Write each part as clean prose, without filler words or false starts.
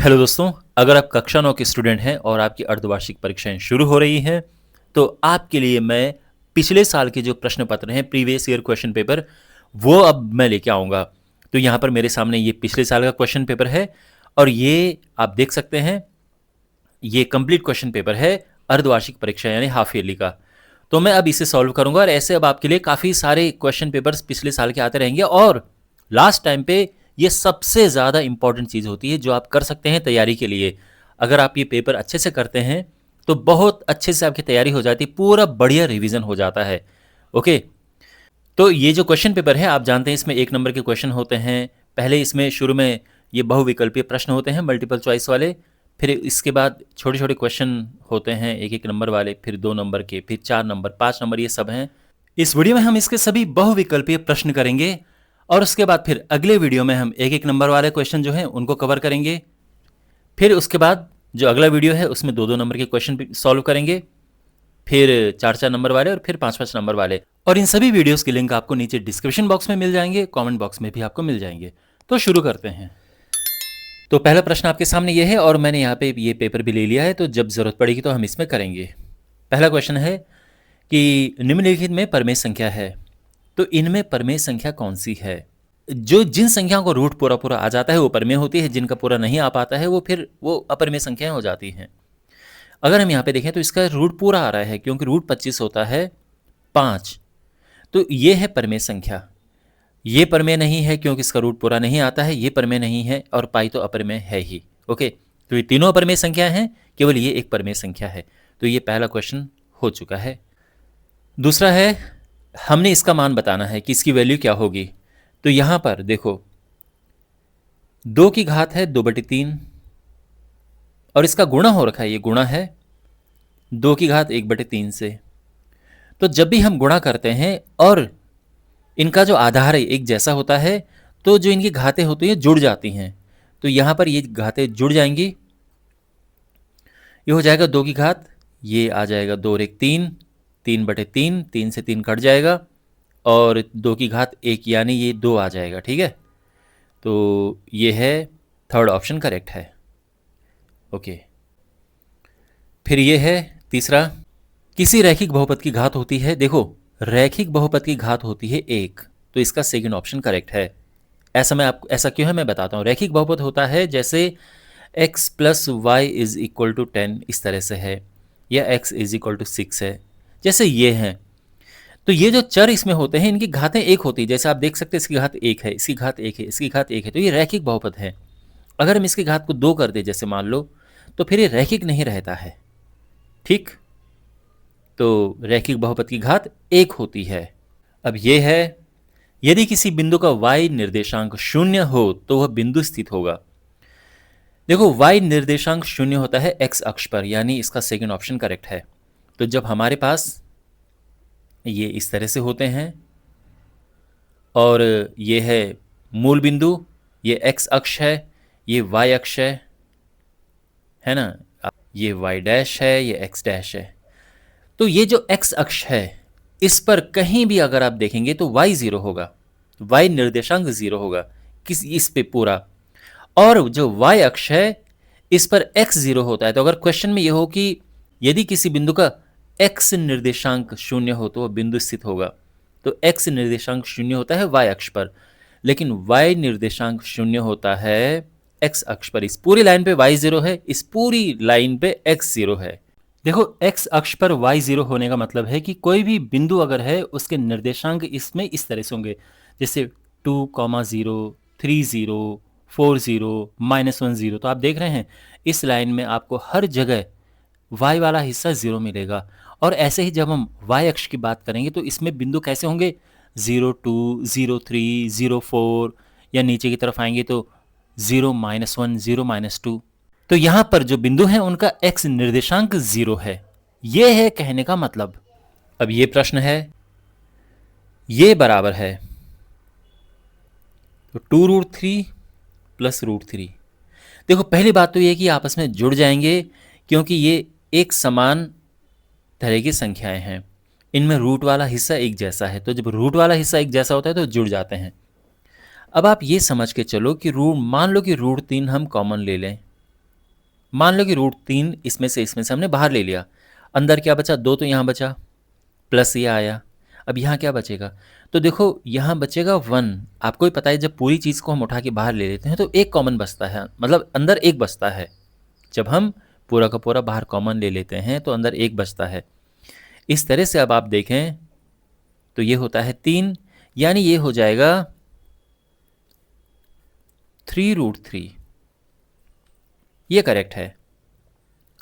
Hello दोस्तों, अगर आप कक्षा 9 के स्टूडेंट हैं और आपकी अर्धवार्षिक परीक्षाएं शुरू हो रही हैं, तो आपके लिए मैं पिछले साल के जो प्रश्न पत्र हैं, प्रीवियस ईयर क्वेश्चन पेपर, वो अब मैं लेके आऊँगा। तो यहाँ पर मेरे सामने ये पिछले साल का क्वेश्चन पेपर है और ये आप देख सकते हैं, ये कंप्लीट क्वेश्चन पेपर है अर्धवार्षिक परीक्षा यानी हाफ ईयरली का। तो मैं अब इसे सॉल्व करूँगा और ऐसे अब आपके लिए काफ़ी सारे क्वेश्चन पेपर्स पिछले साल के आते रहेंगे और लास्ट टाइम पे ये सबसे ज़्यादा इंपॉर्टेंट चीज़ होती है जो आप कर सकते हैं तैयारी के लिए। अगर आप ये पेपर अच्छे से करते हैं तो बहुत अच्छे से आपकी तैयारी हो जाती है, पूरा बढ़िया रिवीजन हो जाता है। ओके, तो ये जो क्वेश्चन पेपर है आप जानते हैं इसमें 1 नंबर के क्वेश्चन होते हैं। पहले इसमें शुरू में ये बहुविकल्पीय प्रश्न होते हैं मल्टीपल चॉइस वाले, फिर इसके बाद छोटे छोटे क्वेश्चन होते हैं 1-1 नंबर वाले, फिर 2 नंबर के, फिर 4 नंबर, 5 नंबर, ये सब हैं। इस वीडियो में हम इसके सभी बहुविकल्पीय प्रश्न करेंगे और उसके बाद फिर अगले वीडियो में हम 1-1 नंबर वाले क्वेश्चन जो हैं उनको कवर करेंगे। फिर उसके बाद जो अगला वीडियो है उसमें 2-2 नंबर के क्वेश्चन सॉल्व करेंगे, फिर 4-4 नंबर वाले और फिर 5-5 नंबर वाले। और इन सभी वीडियोस के लिंक आपको नीचे डिस्क्रिप्शन बॉक्स में मिल जाएंगे, कमेंट बॉक्स में भी आपको मिल जाएंगे। तो शुरू करते हैं। तो पहला प्रश्न आपके सामने ये है और मैंने यहाँ पे ये पेपर भी ले लिया है, तो जब ज़रूरत पड़ेगी तो हम इसमें करेंगे। पहला क्वेश्चन है कि निम्नलिखित में परमेय संख्या है, तो इनमें परमेय संख्या कौन सी है? जिन संख्याओं को रूट पूरा पूरा आ जाता है वो परमेय होती है, जिनका पूरा नहीं आ पाता है वो अपरमेय संख्याएं हो जाती हैं। अगर हम यहाँ पे देखें तो इसका रूट पूरा आ रहा है क्योंकि रूट 25 होता है 5, तो ये है परमेय संख्या। ये परमेय नहीं है क्योंकि इसका रूट पूरा नहीं आता है, ये परमेय नहीं है और पाई तो अपरमेय है ही। ओके, तो ये तीनों अपरमेय संख्या हैं, केवल ये एक परमेय संख्या है। तो ये पहला क्वेश्चन हो चुका है। दूसरा है, हमने इसका मान बताना है कि इसकी वैल्यू क्या होगी। तो यहाँ पर देखो 2 की घात है 2/3 और इसका गुणा हो रखा है, ये गुणा है 2 की घात 1/3 से। तो जब भी हम गुणा करते हैं और इनका जो आधार है एक जैसा होता है, तो जो इनकी घातें होती हैं जुड़ जाती हैं। तो यहाँ पर ये घातें जुड़ जाएंगी, ये हो जाएगा 2 की घात, ये आ जाएगा 2 और 1 3, 3/3, 3 से 3 कट जाएगा और 2 की घात 1 यानी ये 2 आ जाएगा। ठीक है, तो ये है थर्ड ऑप्शन करेक्ट है। ओके, फिर ये है तीसरा, किसी रैखिक बहुपद की घात होती है। देखो रैखिक बहुपद की घात होती है 1, तो इसका सेकंड ऑप्शन करेक्ट है। ऐसा क्यों है मैं बताता हूँ। रैखिक बहुपद होता है जैसे x + y = 10 इस तरह से है, या x = 6 है, जैसे ये हैं। तो ये जो चर इसमें होते हैं इनकी घातें 1 होती है, जैसे आप देख सकते हैं इसकी घात 1 है, इसकी घात 1 है, इसकी घात 1 है, तो ये रैखिक बहुपद है। अगर हम इसकी घात को 2 कर दें जैसे मान लो, तो फिर ये रैखिक नहीं रहता है। ठीक, तो रैखिक बहुपद की घात 1 होती है। अब ये है, यदि किसी बिंदु का y निर्देशांक 0 हो तो वह बिंदु स्थित होगा। देखो y निर्देशांक 0 होता है x अक्ष पर, यानी इसका सेकंड ऑप्शन करेक्ट है। तो जब हमारे पास ये इस तरह से होते हैं और ये है मूल बिंदु, ये x अक्ष है, ये y अक्ष है ना, ये y डैश है, ये x डैश है। तो ये जो x अक्ष है इस पर कहीं भी अगर आप देखेंगे तो y 0 होगा, y निर्देशांक 0 होगा इस पे पूरा, और जो y अक्ष है इस पर x 0 होता है। तो अगर क्वेश्चन में ये हो कि यदि किसी बिंदु का x निर्देशांक 0 हो तो वह बिंदु स्थित होगा, तो x निर्देशांक 0 होता है y अक्ष पर, लेकिन y निर्देशांक 0 होता है x अक्ष पर। इस पूरी लाइन पे y 0 है, इस पूरी लाइन पे x 0 है। देखो x अक्ष पर y 0 होने का मतलब है कि कोई भी बिंदु अगर है उसके निर्देशांक इसमें इस तरह से होंगे, जैसे 2, 0, 3, 0, 4, 0, -1, 0। तो आप देख रहे हैं इस लाइन में आपको हर जगह y वाला हिस्सा 0 मिलेगा। और ऐसे ही जब हम y अक्ष की बात करेंगे तो इसमें बिंदु कैसे होंगे, 0, 2, 0, 3, 0, 4, या नीचे की तरफ आएंगे तो 0, -1, 0, -2। तो यहाँ पर जो बिंदु है उनका x निर्देशांक 0 है, ये है कहने का मतलब। अब ये प्रश्न है, ये बराबर है तो 2√3 + √3। देखो पहली बात तो ये कि आपस में जुड़ जाएंगे क्योंकि ये एक समान तरह की संख्याएं हैं, इनमें रूट वाला हिस्सा एक जैसा है, तो जब रूट वाला हिस्सा एक जैसा होता है तो जुड़ जाते हैं। अब आप ये समझ के चलो कि मान लो कि √3 हम कॉमन ले लें, मान लो कि √3 इसमें से हमने बाहर ले लिया, अंदर क्या बचा, 2 तो यहाँ बचा, प्लस ये आया। अब यहाँ क्या बचेगा, तो देखो यहाँ बचेगा 1। आपको ही पता है जब पूरी चीज़ को हम उठा के बाहर ले लेते हैं तो एक कॉमन बचता है, मतलब अंदर एक बचता है। जब हम पूरा का पूरा बाहर कॉमन ले लेते हैं तो अंदर एक बचता है। इस तरह से अब आप देखें तो ये होता है 3, यानी ये हो जाएगा 3√3। ये करेक्ट है।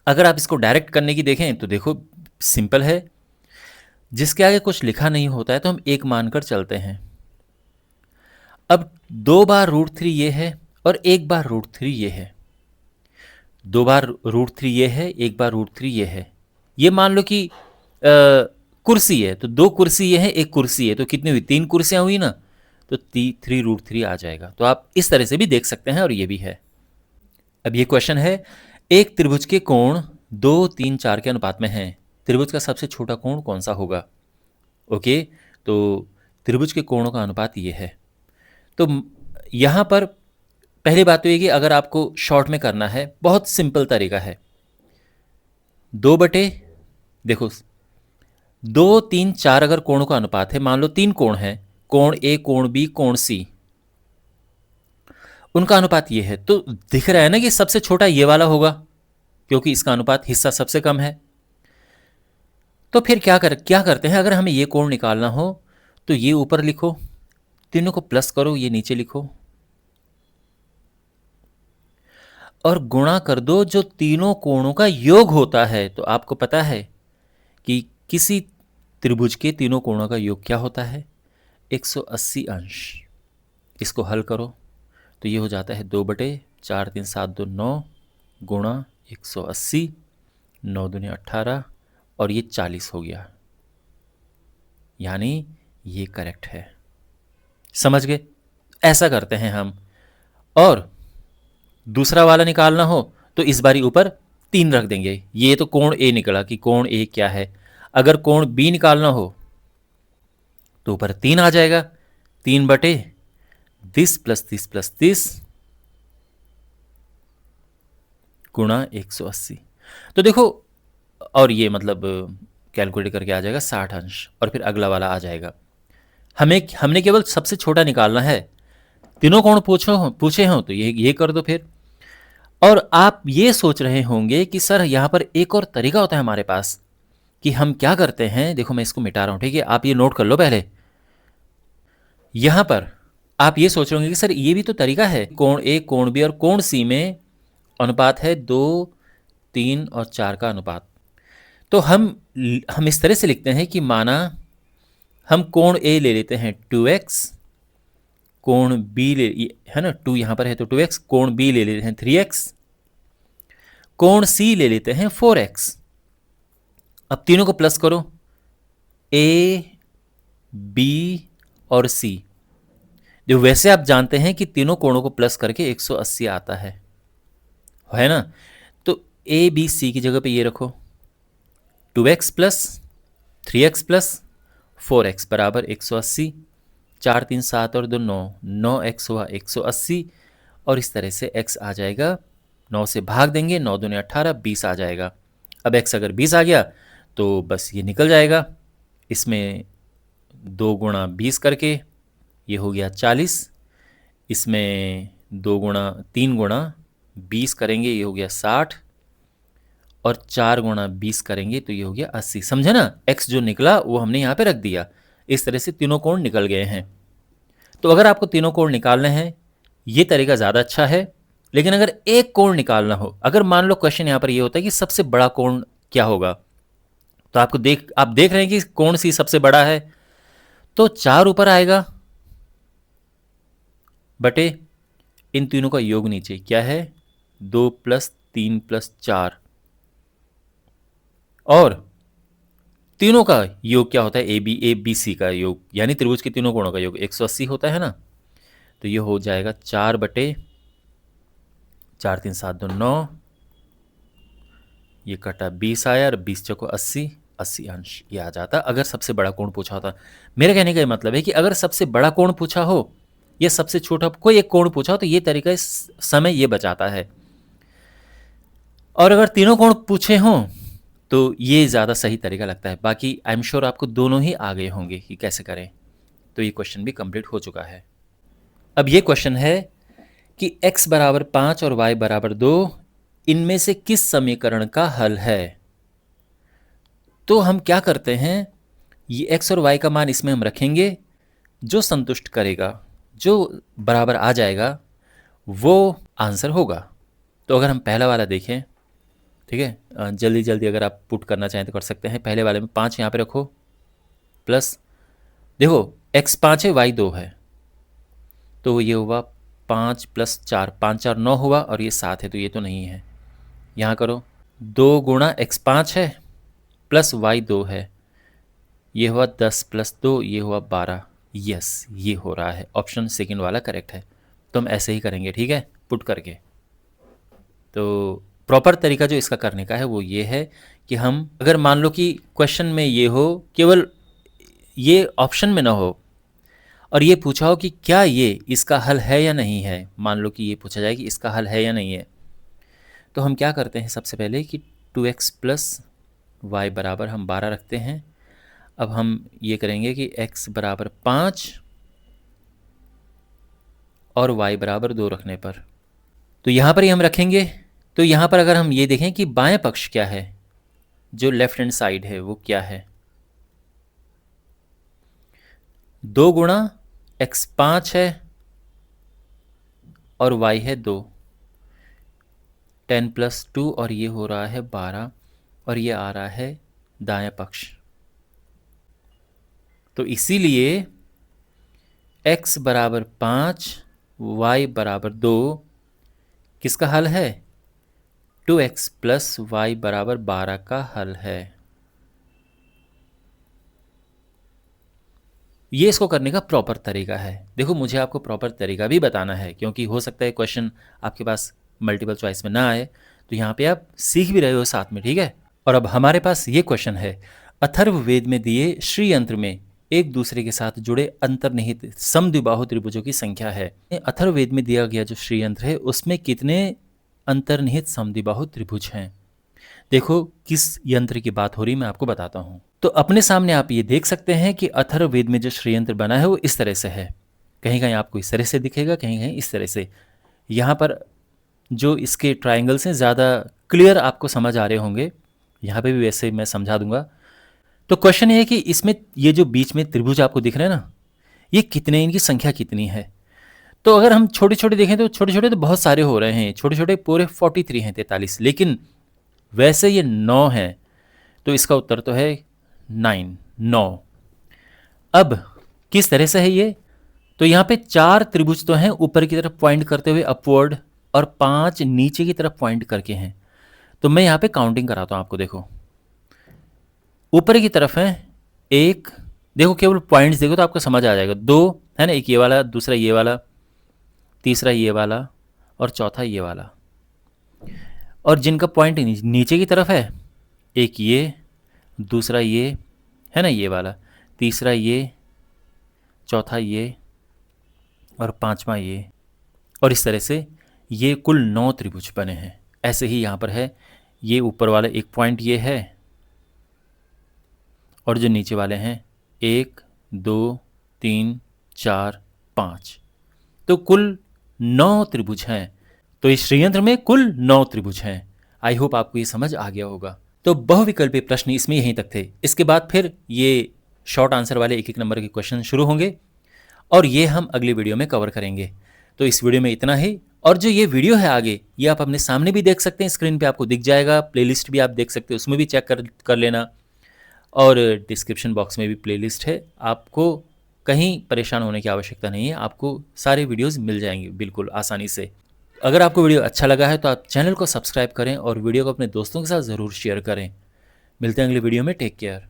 अगर आप इसको डायरेक्ट करने की देखें तो देखो सिंपल है, जिसके आगे कुछ लिखा नहीं होता है तो हम एक मानकर चलते हैं। अब 2 बार √3 ये है और एक बार √3 ये है, 2 बार √3 ये है, एक बार √3 ये है। ये मान लो कि कुर्सी है तो 2 कुर्सी ये है, एक कुर्सी है, तो कितनी हुई, 3 कुर्सियां हुई ना, तो 3√3 आ जाएगा। तो आप इस तरह से भी देख सकते हैं और ये भी है। अब ये क्वेश्चन है, एक त्रिभुज के कोण 2, 3, 4 के अनुपात में हैं। त्रिभुज का सबसे छोटा कोण कौन सा होगा? ओके, तो त्रिभुज के कोणों का अनुपात ये है। तो यहाँ पर पहली बात तो ये कि अगर आपको शॉर्ट में करना है, बहुत सिंपल तरीका है। 2 बटे, देखो 2, 3, 4 अगर कोणों का अनुपात है, मान लो 3 कोण हैं, कोण ए, कोण बी, कोण सी, उनका अनुपात ये है, तो दिख रहा है ना कि सबसे छोटा ये वाला होगा क्योंकि इसका अनुपात हिस्सा सबसे कम है। तो फिर क्या करते हैं, अगर हमें ये कोण निकालना हो तो ये ऊपर लिखो, तीनों को प्लस करो, ये नीचे लिखो और गुणा कर दो जो तीनों कोणों का योग होता है। तो आपको पता है कि किसी त्रिभुज के तीनों कोणों का योग क्या होता है, 180 अंश। इसको हल करो तो ये हो जाता है 2 बटे 4, 3, 7, 2, 9 गुणा 180, 9 दूनी 18 और ये 40 हो गया, यानी ये करेक्ट है। समझ गए? ऐसा करते हैं हम। और दूसरा वाला निकालना हो तो इस बारी ऊपर 3 रख देंगे। ये तो कोण ए निकला कि कोण ए क्या है। अगर कोण बी निकालना हो तो ऊपर 3 आ जाएगा, 3 बटे 30 प्लस 30 प्लस 30 गुणा 180। तो देखो, और ये मतलब कैलकुलेट करके आ जाएगा 60 अंश, और फिर अगला वाला आ जाएगा। हमने केवल सबसे छोटा निकालना है। तीनों कोण पूछे हों तो ये कर दो फिर। और आप ये सोच रहे होंगे कि सर यहाँ पर एक और तरीका होता है हमारे पास कि हम क्या करते हैं। देखो मैं इसको मिटा रहा हूँ, ठीक है, आप ये नोट कर लो पहले। यहाँ पर आप ये सोच रहे होंगे कि सर ये भी तो तरीका है, कोण ए, कोण बी और कोण सी में अनुपात है 2, 3 और 4 का अनुपात। तो हम इस तरह से लिखते हैं कि माना हम कोण ए ले लेते हैं 2x, कोण बी ले, है ना 2 यहाँ पर है तो 2x, कोण बी ले लेते हैं 3x, कोण सी ले लेते हैं 4x। अब तीनों को प्लस करो, a, b और c। जो वैसे आप जानते हैं कि तीनों कोणों को प्लस करके 180 आता है ना। तो a, b, c की जगह पे ये रखो, 2x plus 3x plus 4x बराबर 180, 4, 3, 7 और 2 9, 9x हुआ 180 और इस तरह से x आ जाएगा, 9 से भाग देंगे, 9 दूनी 18, 20 आ जाएगा। अब x अगर 20 आ गया तो बस ये निकल जाएगा, इसमें 2 गुणा 20 करके ये हो गया 40, इसमें 3 गुणा 20 करेंगे ये हो गया 60 और 4 गुणा 20 करेंगे तो ये हो गया 80। समझे ना, x जो निकला वो हमने यहाँ पे रख दिया। इस तरह से तीनों कोण निकल गए हैं। तो अगर आपको तीनों कोण निकालने हैं ये तरीका ज़्यादा अच्छा है। लेकिन अगर एक कोण निकालना हो, अगर मान लो क्वेश्चन यहाँ पर ये होता है कि सबसे बड़ा कोण क्या होगा, तो आप देख रहे हैं कि कोण सी सबसे बड़ा है, तो 4 ऊपर आएगा बटे इन तीनों का योग नीचे क्या है, 2 प्लस 3 प्लस 4, और तीनों का योग क्या होता है, ए बी सी का योग, यानी त्रिभुज के तीनों कोणों का योग 180 होता है ना। तो ये हो जाएगा 4 बटे 4, 3, 7, 2, 9, ये कटा 20 आया और 20 चौको 80, 80 अंश ये आ जाता अगर सबसे बड़ा कोण पूछा होता। मेरे कहने का मतलब है कि अगर सबसे बड़ा कोण पूछा हो या सबसे छोटा कोई एक कोण पूछा हो तो ये तरीका इस समय ये बचाता है। और अगर तीनों कोण पूछे हों तो ये ज़्यादा सही तरीका लगता है। बाकी आई एम श्योर आपको दोनों ही आ गए होंगे कि कैसे करें। तो ये क्वेश्चन भी कंप्लीट हो चुका है। अब ये क्वेश्चन है कि x बराबर 5 और y बराबर 2 इनमें से किस समीकरण का हल है। तो हम क्या करते हैं, ये x और y का मान इसमें हम रखेंगे, जो संतुष्ट करेगा, जो बराबर आ जाएगा वो आंसर होगा। तो अगर हम पहला वाला देखें, ठीक है, जल्दी जल्दी अगर आप पुट करना चाहें तो कर सकते हैं। पहले वाले में 5 यहाँ पे रखो, प्लस देखो x 5 है, y 2 है, तो ये हुआ 5 + 4, 5 4 9 हुआ, और ये 7 है तो ये तो नहीं है। यहाँ करो 2 गुणा x 5 है प्लस y 2 है, ये हुआ 10 + 2, ये हुआ 12। यस, ये हो रहा है, ऑप्शन सेकंड वाला करेक्ट है। तो हम ऐसे ही करेंगे, ठीक है, पुट करके। तो प्रॉपर तरीका जो इसका करने का है वो ये है कि हम अगर मान लो कि क्वेश्चन में ये हो, केवल ये ऑप्शन में ना हो, और ये पूछा हो कि क्या ये इसका हल है या नहीं है, मान लो कि ये पूछा जाए कि इसका हल है या नहीं है, तो हम क्या करते हैं, सबसे पहले कि 2x + y बराबर हम 12 रखते हैं। अब हम ये करेंगे कि x बराबर 5 और y बराबर 2 रखने पर, तो यहाँ पर ही हम रखेंगे। तो यहाँ पर अगर हम ये देखें कि बाएं पक्ष क्या है, जो लेफ्ट हैंड साइड है वो क्या है, 2 गुणा x 5 है और y है 2, 10 + 2, और ये हो रहा है 12, और ये आ रहा है दायां पक्ष। तो इसीलिए x बराबर 5 y बराबर 2 किसका हल है, 2x + y बराबर 12 का हल है। ये इसको करने का प्रॉपर तरीका है। देखो मुझे आपको प्रॉपर तरीका भी बताना है, क्योंकि हो सकता है क्वेश्चन आपके पास मल्टीपल चॉइस में ना आए, तो यहाँ पे आप सीख भी रहे हो साथ में, ठीक है। और अब हमारे पास ये क्वेश्चन है, अथर्ववेद में दिए श्री यंत्र में एक दूसरे के साथ जुड़े अंतर्निहित समद्विबाहु त्रिभुजों की संख्या है। अथर्ववेद में दिया गया जो श्री यंत्र है उसमें कितने अंतर्निहित समद्विबाहु त्रिभुज हैं। देखो किस यंत्र की बात हो रही, मैं आपको बताता हूँ। तो अपने सामने आप ये देख सकते हैं कि अथर्ववेद में जो श्रीयंत्र बना है वो इस तरह से है। कहीं कहीं आपको इस तरह से दिखेगा, कहीं कहीं इस तरह से। यहाँ पर जो इसके ट्रायंगल्स हैं ज़्यादा क्लियर आपको समझ आ रहे होंगे, यहाँ पे भी वैसे मैं समझा दूंगा। तो क्वेश्चन ये है कि इसमें ये जो बीच में त्रिभुज आपको दिख रहे हैं ना, ये कितने, इनकी संख्या कितनी है। तो अगर हम छोटे छोटे देखें तो छोटे छोटे तो बहुत सारे हो रहे हैं, छोटे छोटे पूरे 43 हैं, 43, लेकिन वैसे ये 9 हैं, तो इसका उत्तर तो है 9। अब किस तरह से है ये, तो यहाँ पे 4 त्रिभुज तो हैं ऊपर की तरफ पॉइंट करते हुए अपवर्ड, और 5 नीचे की तरफ पॉइंट करके हैं। तो मैं यहाँ पे काउंटिंग कराता हूँ आपको। देखो ऊपर की तरफ है 1, देखो केवल पॉइंट्स देखो तो आपको समझ आ जाएगा, 2 है ना, एक ये वाला, दूसरा ये वाला, तीसरा ये वाला, और चौथा ये वाला। और जिनका पॉइंट नीचे की तरफ है, एक ये, दूसरा ये है ना, ये वाला, तीसरा ये, चौथा ये, और पांचवा ये, और इस तरह से ये कुल 9 त्रिभुज बने हैं। ऐसे ही यहाँ पर है, ये ऊपर वाला एक पॉइंट ये है, और जो नीचे वाले हैं 1 2 3 4 5, तो कुल 9 त्रिभुज हैं। तो इस श्रीयंत्र में कुल 9 त्रिभुज हैं। आई होप आपको ये समझ आ गया होगा। तो बहुविकल्पी प्रश्न इसमें यहीं तक थे। इसके बाद फिर ये शॉर्ट आंसर वाले एक एक नंबर के क्वेश्चन शुरू होंगे, और ये हम अगली वीडियो में कवर करेंगे। तो इस वीडियो में इतना ही, और जो ये वीडियो है आगे, ये आप अपने सामने भी देख सकते हैं, स्क्रीन पे आपको दिख जाएगा, प्लेलिस्ट भी आप देख सकते हो, उसमें भी चेक कर लेना, और डिस्क्रिप्शन बॉक्स में भी प्लेलिस्ट है। आपको कहीं परेशान होने की आवश्यकता नहीं है, आपको सारे वीडियोज़ मिल जाएंगे बिल्कुल आसानी से। अगर आपको वीडियो अच्छा लगा है तो आप चैनल को सब्सक्राइब करें और वीडियो को अपने दोस्तों के साथ ज़रूर शेयर करें। मिलते हैं अगले वीडियो में, टेक केयर।